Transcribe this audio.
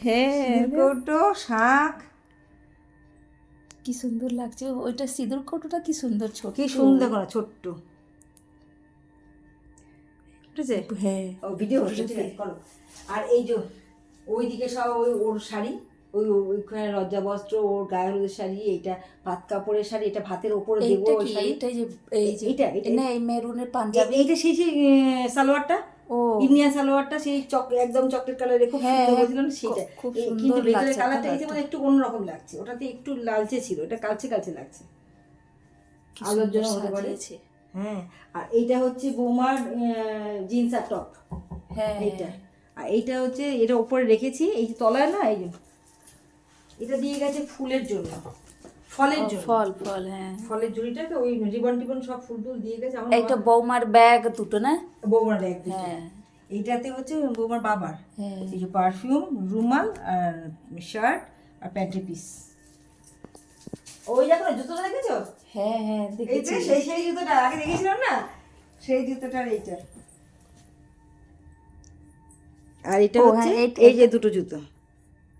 হ্যাঁ কৌটো শাঁখ, কি সুন্দর লাগছে ওইটা। সিঁদুর কৌটোটা কি সুন্দর, ছোট কি সুন্দর করা, ছোট্ট। ঠিক আছে, হ্যাঁ ও ভিডিও হচ্ছে, ঠিক আছে করো। আর এই যে ওইদিকে সব ওই ওর শাড়ি, ওইখানে লজ্জা বস্ত্র, ওর গায়ে হলুদের শাড়ি, এইটা ভাত কাপড়ের শাড়ি, এটা ভাতের ওপরে দেবো ওই শাড়ি। এইটা যে এই যে এইটা না এই মেরুনের পাঞ্জাবি, এইটা সেই সেই সালোয়ারটা, ও ইন্ডিয়ান সালোয়ারটা, সেই একদম চকলেট কালারে খুব সুন্দর বলছিলাম সেটা। খুব কিন্তু সুন্দর ভেতরের লাগছে কালারটা এই যেমন একটু অন্যরকম লাগছে, ওটাতে একটু লালচে ছিল, এটা কালচে কালচে লাগছে, আলোর জন্য হতে পারে। হ্যাঁ, আর এইটা হচ্ছে বৌমার জিন্স আর টপ। হ্যাঁ এইটা, আর এইটা হচ্ছে, এটা উপরে রেখেছি, এই যে তলায় না, এই যে এটা দিয়ে গেছে ফুলের জন্য, ফলের জন্য, ফল ফল হ্যাঁ ফলের ঝুড়িটা তো ওই রিবন টিবন সব ফুল টুল দিয়ে গেছে। আমার এইটা বৌমার ব্যাগ দুটো না, বৌমার ব্যাগ দুটো। হ্যাঁ এইটাতে হচ্ছে বৌমার বাবার হ্যাঁ এই যে পারফিউম, রুমাল আর শার্ট আর প্যান্টের পিস। ওই দেখো না জুতোটা দেখেছো? হ্যাঁ হ্যাঁ এই দেখেছি। যে সেই জুতোটা আগে দেখেছিলাম না, সেই জুতোটার এইটা। আর এটা হচ্ছে এই যে দুটো জুতো।